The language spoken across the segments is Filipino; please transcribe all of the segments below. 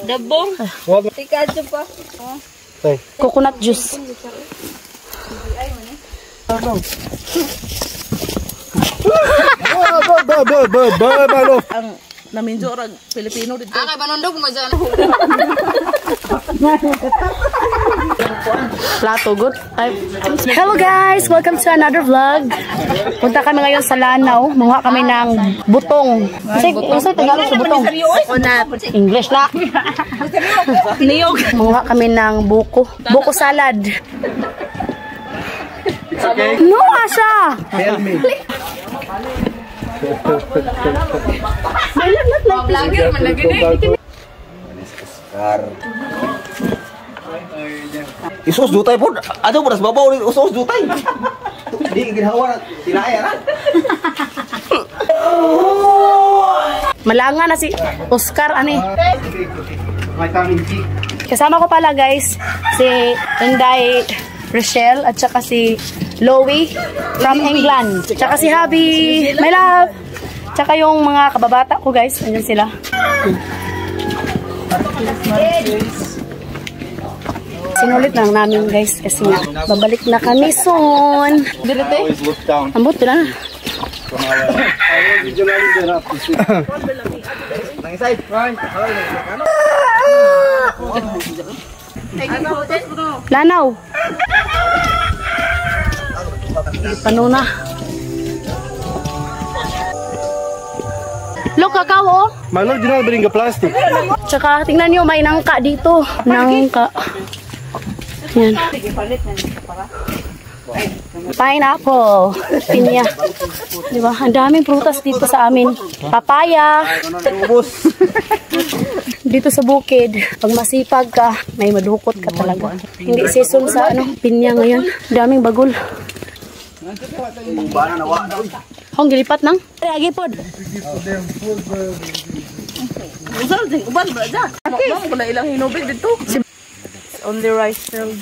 Dabong. Tikadyo pa. Coconut juice. Ang naminjo rag Pilipino dito. Kay banondog mo dyan. Plato good. Hello guys, welcome to another vlog. Punta kami ngayon sa Lanao. Manguha kami ng butong. Kasi Tagalog sa butong. English na. Niyog. Manguha kami ng buko. Buko salad. No, Asha! Tell me. Vlogger man lagi na. Isos jutay po. Ato beras babaw ni isos jutay. Di ginawa tinaaya na. Malanga na si Oscar ani. Kasama ko pala guys si Inday Rochelle at saka si Loie from England. Tsaka si Habi, my love. Tsaka yung mga kababata ko guys, andyan sila. Sinulit lang namin guys kasi nga babalik na kami soon. Direte. Ambot na. Lanaw. Pano na. Look, kakao oh. Malo di na bring plastic. Tsaka tingnan niyo may nangka dito. Nangka. Yan. Pineapple. Pinya. Diba? Ang daming prutas dito sa amin. Papaya. Dito sa bukid, pag masipag ka, may madukot ka talaga. Hindi season sa pinya ngayon. Daming bagol. Hong gilipat nang? Agi pod. Usal ding uban ba ja? Ma'am kula ilang hinubig dito. Only rice field.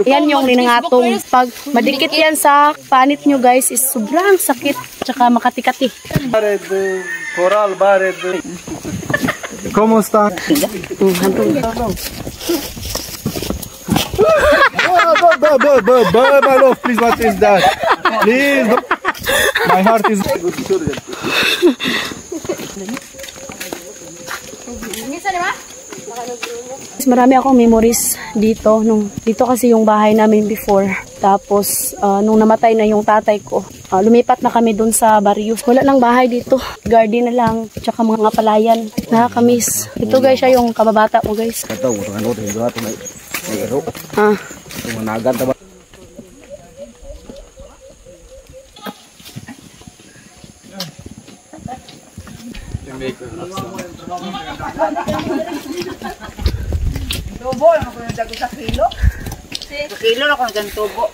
Yan yung ninangatong. Pag madikit yan sa panit nyo guys, is sobrang sakit. Tsaka makati-kati. Bared, coral, bared. ¿Cómo está? Please, what is that? Please. My heart is good. Marami akong memories dito. Dito kasi yung bahay namin before. Tapos, nung namatay na yung tatay ko, lumipat na kami dun sa Barrios. Wala nang bahay dito. Garden na lang. Tsaka mga palayan. Nakakamiss. Ito guys, siya yung kababata ko guys. Ito, ano ito yung gato na iro. Ah. Managan taba. Tubo lang ako yung dago sa kilo. Sa kilo lang ako ng tubo.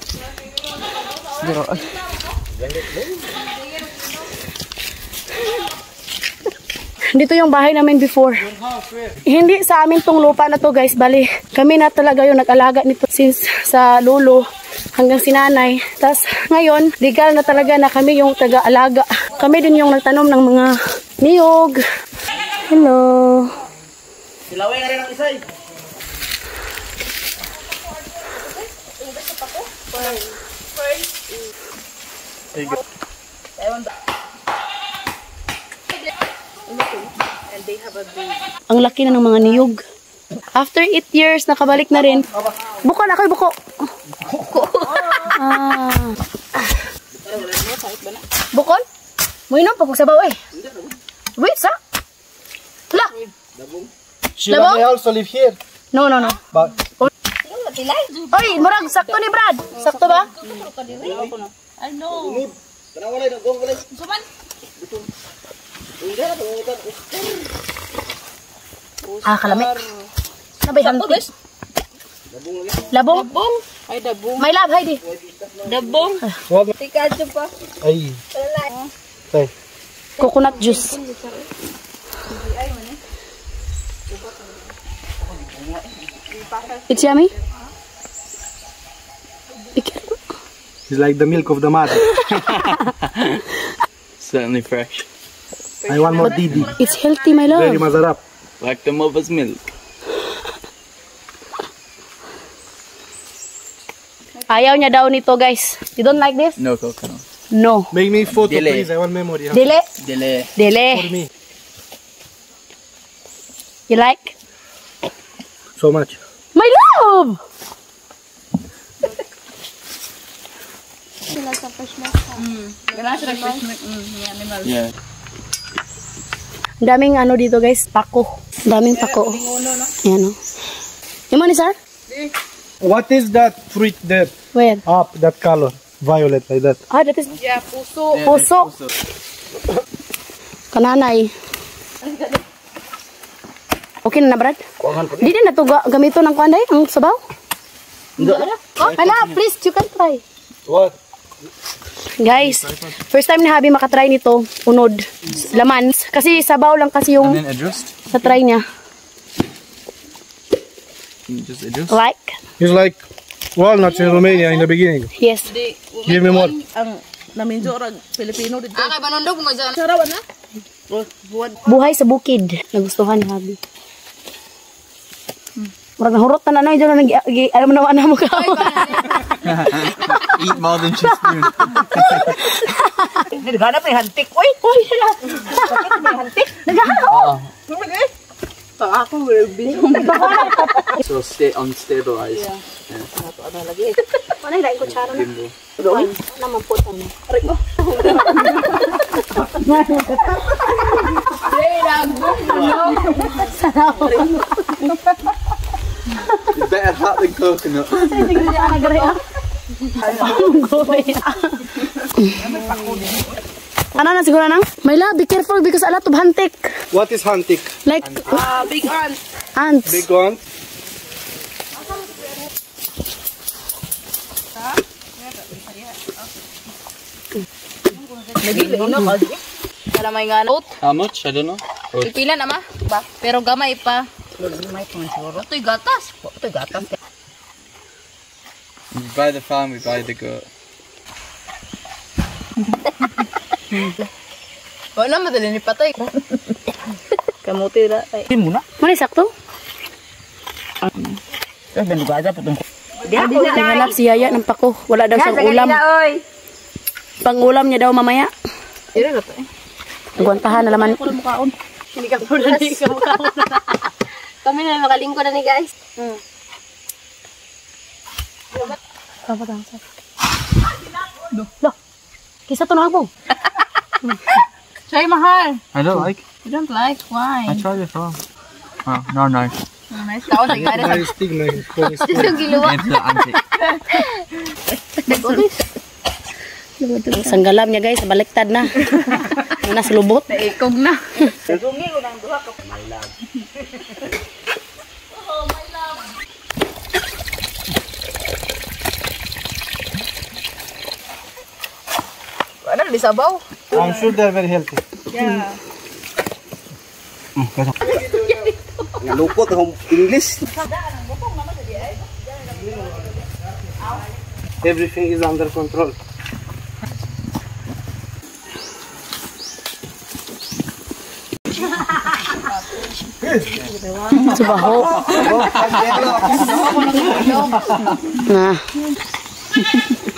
Dito yung bahay namin before. Hindi sa amin tong lupa na to guys. Bali, kami na talaga yung nag-alaga nito since sa lolo hanggang sinanay. Tapos ngayon, legal na talaga na kami yung taga-alaga. Kami din yung nagtanom ng mga niyog. Hello. Silaway nga rin ang isay. Ang laki na ng mga niyog. After 8 years, nakabalik na rin. Buko na kayo, buko. Bukon? Muinom pa kung sabaw eh. Wait, sa? Hala. Sheila may also live here. No. But Oy, murag, sakto ni Brad. Sakto ba? I know. Suman. Kalami. Nabay hanti. Labong? Ay dabong. May lab, Heidi. Dabong. Tikadyo pa. ay. Tay. Coconut juice. It's yummy? It's like the milk of the mother. Certainly fresh. I want more Didi. It's healthy, my love. Very masarap. Like the mother's milk. Ayaw niya daw nito, guys. You don't like this? No coconut. No. Make me photo, Delay. please. I want memory. Dili. Delay. Dili. For me. You like? So much. My love! Yeah. Daming ano dito, guys. Pako. Daming pako. Ayan o. Yung ni sir? What is that fruit there? Where? Up, that color. Violet, like that. Ah, that is... Yeah, puso. Puso. Kananay. Okay na, Brad? Di din na ito gamito ng kuanday, ang sabaw? Hala, please, you can try. What? Guys, first time ni Habi makatry nito, unod, laman. Kasi sabaw lang kasi yung And then adjust. sa try niya. Can you just adjust? Like? It's like walnuts in Romania in the beginning. Yes. Give me more. Ang naminjo rag Pilipino dito. Ah, kay banondog mo dyan. Sarawan na. Buwan. Buhay sa bukid. Nagustuhan ni Habi. Murag nahurot na nanay dyan na alam mo naman na mo ka. Eat more than she's spoon. Naghanap ni hantik. Uy! Uy, bakit may hantik? Naghahanap. Sa ako will be. So stay unstabilized. Ano yung laing kutsara na? Gimbal. Ay, naman po ito. It's better hot than coconut. Ano na siguro nang? Mayla, be careful because a lot of hantik. What is hunting? Like Big ant. ants. Big one. Para may nga oat. How much? I don't know. Ipila na ma. Ba? Pero gamay pa. Gamay pa siguro. Ito'y gatas. Ito'y gatas. We buy the farm, we buy the goat. Wala madali ni patay. Kamuti ra. Ay. Ano sakto? Hinanap si Yaya ng pako. Wala daw siyang ulam. Pang-ulam niya daw mamaya. Ira na to eh. Nagwantahan na laman. Hindi ka mukhaon. Kami na makalingko na ni guys. Lo, kisa to na ako. Try mahal. I don't like. You don't like? Why? I tried before. Oh, no, nice. Nice. Kao sa gari. My stigma. Yung giluwa. It's the antique. Sanggalam niya guys, baliktad na. Nasa lubot. Naikog na. Ano, lisabaw? I'm sure they're very healthy. Nalukot akong English. Everything is under control. Subaho. Na.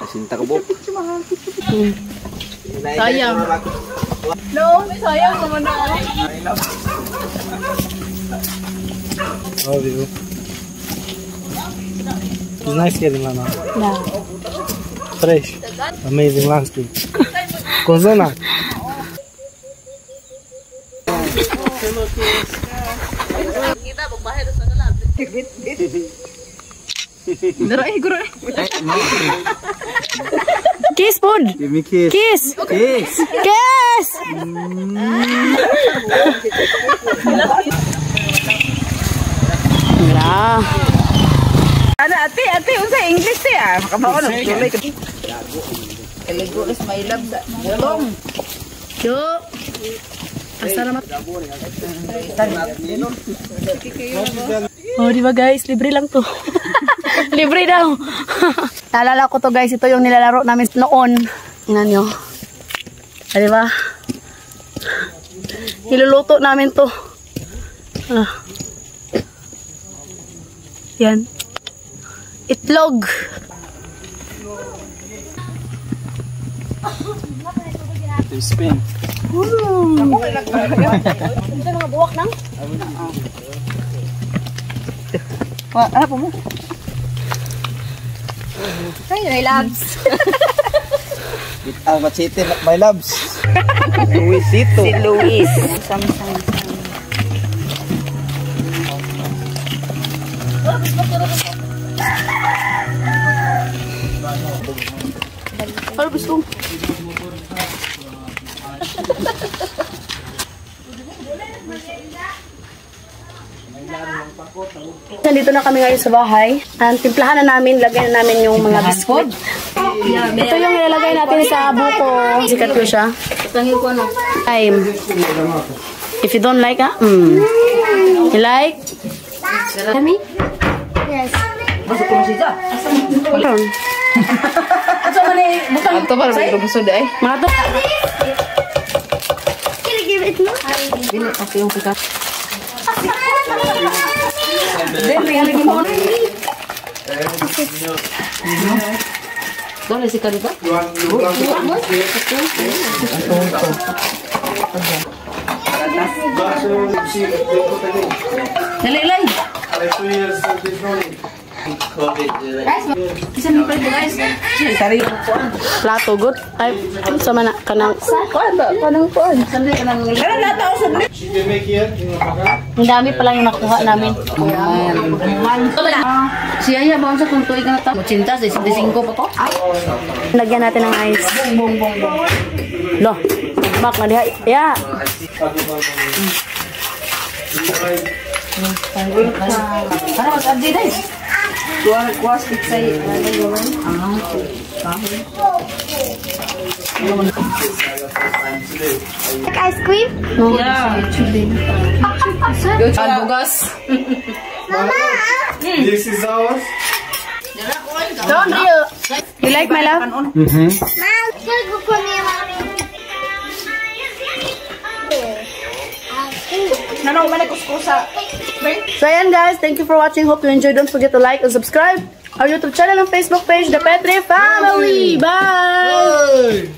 Sinta ka buk. Sayang. No, may sayang naman na. How do you? It's nice getting Mama. Na. Fresh. Amazing landscape. Kozona. Kiss food. Give me kiss. Kiss. Kiss. Kiss. Wala. Ano ate, unsa English ti ah. Makabaon na tuloy ka. Kaligo is may labda. Bulong. Yo. Asa naman. Oh, di ba guys? Libre lang to. Libre daw. Naalala ko to guys. Ito yung nilalaro namin noon. Tingnan nyo. Ah, di ba? Niluluto namin to. Yan. Itlog. Spin. Ito mga buwak nang? Ano po mo? Ay, may labs. Ang machete, my loves. Luisito. Si Luis. Ano gusto? Nandito na kami ngayon sa bahay. Timplahan na namin, lagyan na namin yung mga biscuit. Ito yung ilalagay natin sa buko. Sikat ko siya. Time. If you don't like, you like? Kami? Yes. Ato man eh, bukang. Ato ba rin gusto dai? Mga to. Can you give it more? Dili okay yung pikat. Dole si Kalika? Dali lang. Plato, good. Ay, sa mana, kanang. Ang dami pa lang yung nakuha namin. Si Aya ba sa kung tuig na ta? 80 sa 65 pa ko. Lagyan natin ng ice. Lo, bak na diha. Ya. Para mag-abdi dai. Kuwas pitsay Ice cream? bugas. This is ours. Don't you? You like my love? Mom, can you put me So ayan guys, thank you for watching. Hope you enjoyed. Don't forget to like and subscribe our YouTube channel and Facebook page, The Petri Family. Bye!